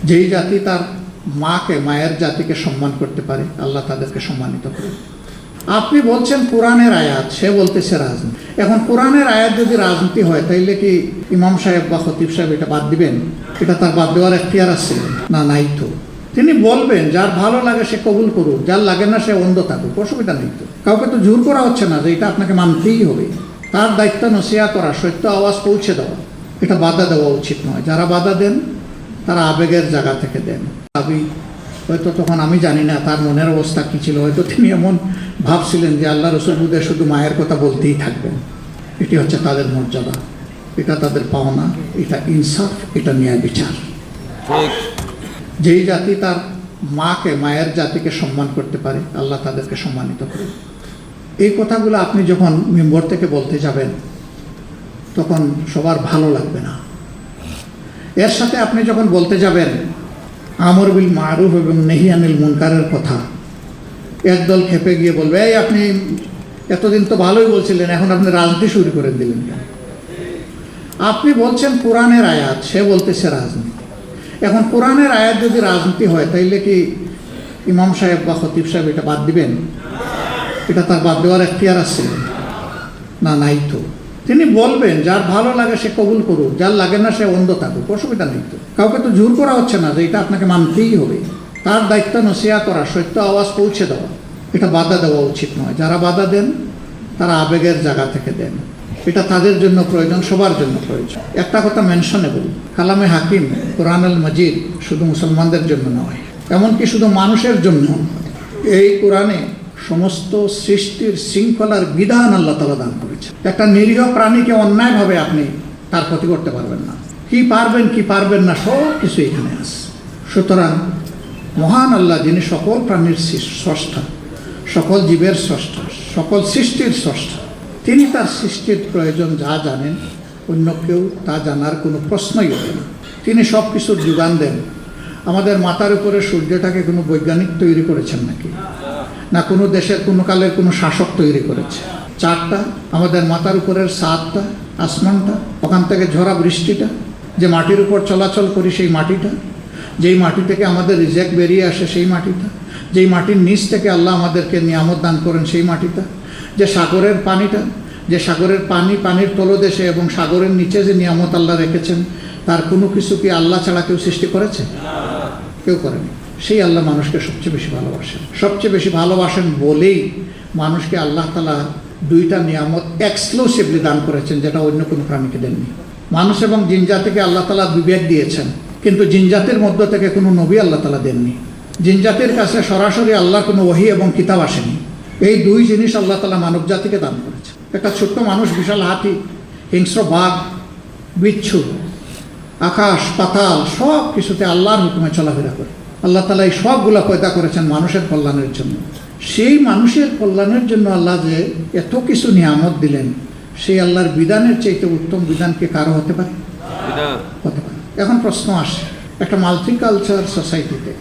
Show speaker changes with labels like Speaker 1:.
Speaker 1: যেই জাতি তার মাকে, মায়ের জাতিকে সম্মান করতে পারে, আল্লাহ তাদেরকে সম্মানিত করে। আপনি বলছেন কোরআনের আয়াত, সে বলতেছে রাজনীতি। এখন কোরআনের আয়াত যদি রাজনীতি হয়, তাইলে কি ইমাম সাহেব বা খতিব সাহেব এটা বাদ দিবেন? এটা তার বাদ দেওয়ার এখতিয়ার আছে না? নাই তো। তিনি বলবেন যার ভালো লাগে সে কবুল করুক, যার লাগে না সে অন্ধ থাকুক, অসুবিধা নেই তো। কাউকে তো জোর করা হচ্ছে না যে এটা আপনাকে মানতেই হবে। তার দায়িত্ব নসিহত করা, সত্য আওয়াজ পৌঁছে দেওয়া, এটা বাধা দেওয়া উচিত নয়। যারা বাধা দেন তারা আবেগের জায়গা থেকে দেন। হয়তো তখন আমি জানি না তার মনের অবস্থা কী ছিল, হয়তো তিনি এমন ভাবছিলেন যে আল্লাহ রসুল বুধের শুধু মায়ের কথা বলতেই থাকবেন। এটি হচ্ছে তাদের মর্যাদা, এটা তাদের পাওনা, এটা ইনসাফ, এটা ন্যায় বিচার। যেই জাতি তার মাকে, মায়ের জাতিকে সম্মান করতে পারে, আল্লাহ তাদেরকে সম্মানিত করে। এই কথাগুলো আপনি যখন মেম্বর থেকে বলতে যাবেন তখন সবার ভালো লাগবে না। এর সাথে আপনি যখন বলতে যাবেন আমর বিল মারুফ এবং নেহি আনিল মুনকারের কথা, একদল খেপে গিয়ে বলবে এই আপনি এতদিন তো ভালোই বলছিলেন, এখন আপনি রাজনীতি শুরু করে দিলেন কেন? আপনি বলছেন কোরআনের আয়াত, সে বলতেছে রাজনীতি। এখন কোরআনের আয়াত যদি রাজনীতি হয়, তাইলে কি ইমাম সাহেব বা খতিব সাহেব এটা বাদ দিবেন? এটা তার বাদ দেওয়ার এখতিয়ার আছে না? নাই তো। তিনি বলবেন যার ভালো লাগে সে কবুল করুক, যার লাগে না সে অন্ধ থাকুক, অসুবিধা নেই তো। কাউকে তো জোর করা হচ্ছে না যে এটা আপনাকে মানতেই হবে। তার দায়িত্ব নসিহত করা, সত্য আওয়াজ পৌঁছে দেওয়া, এটা বাধা দেওয়া উচিত নয়। যারা বাধা দেন তারা আবেগের জায়গা থেকে দেন। এটা তাদের জন্য প্রয়োজন, সবার জন্য প্রয়োজন। একটা কথা মেনশনেবল, কালামে হাকিম কোরআন আল মজিদ শুধু মুসলমানদের জন্য নয়, এমনকি শুধু মানুষের জন্য। এই কোরআনে সমস্ত সৃষ্টির শৃঙ্খলার বিধান আল্লাহ তাআলা দান করেছেন। একটা নিরীহ প্রাণীকে অন্যায়ভাবে আপনি তার ক্ষতি করতে পারবেন না। কি পারবেন কি পারবেন না সব কিছু এখানে আছে। সুতরাং মহান আল্লাহ, যিনি সকল প্রাণীর স্রষ্টা, সকল জীবের স্রষ্টা, সকল সৃষ্টির স্রষ্টা, তিনি তার সৃষ্টির প্রয়োজন যা জানেন, অন্য কেউ তা জানার কোনো প্রশ্নই ওঠে না। তিনি সব কিছুর যোগান দেন। আমাদের মাথার উপরে সূর্যটাকে কোনো বৈজ্ঞানিক তৈরি করেছেন নাকি? না কোনো দেশের কোনো কালের কোনো শাসক তৈরি করেছে? চারটা, আমাদের মাথার উপরের সাতটা, আসমানটা, ওখান থেকে ঝরা বৃষ্টিটা, যে মাটির উপর চলাচল করি সেই মাটিটা, যেই মাটি থেকে আমাদের রিজেক্ট বেরিয়ে আসে সেই মাটিটা, যেই মাটির নিচ থেকে আল্লাহ আমাদেরকে নিয়ামত দান করেন সেই মাটিটা, যে সাগরের পানিটা, যে সাগরের পানির তলদেশে এবং সাগরের নিচে যে নিয়ামত আল্লাহ রেখেছেন, তার কোনো কিছু কি আল্লাহ ছাড়া কেউ সৃষ্টি করেছে? কেউ করেনি। সেই আল্লাহ মানুষকে সবচেয়ে বেশি ভালোবাসেন। সবচেয়ে বেশি ভালোবাসেন বলেই মানুষকে আল্লাহ তাআলা দুইটা নিয়ামত এক্সক্লুসিভলি দান করেছেন, যেটা অন্য কোনো প্রাণীকে দেননি। মানুষ এবং জিনজাতিকে আল্লাহ তাআলা বিবেক দিয়েছেন, কিন্তু জিনজাতির মধ্য থেকে কোনো নবী আল্লাহ তাআলা দেননি। জিনজাতির কাছে সরাসরি আল্লাহর কোনো ওহী এবং কিতাব আসেনি। এই দুই জিনিস আল্লাহ তাআলা মানব জাতিকে দান করেছে। একটা ছোট্ট মানুষ, বিশাল হাতি, হিংস্র বাঘ, বিচ্ছু, আকাশ পাতাল, সব কিছুতে আল্লাহর হুকুমে চলাফেরা করে। আল্লাহ তাআলা এই সবগুলো পয়দা করেছেন মানুষের কল্যাণের জন্য। সেই মানুষের কল্যাণের জন্য আল্লাহ যে এত কিছু নিয়ামত দিলেন, সেই আল্লাহর বিধানের চাইতে উত্তম বিধান কি কারো হতে পারে? হতে পারে। এখন প্রশ্ন আসে, একটা মাল্টিকালচার সোসাইটিতে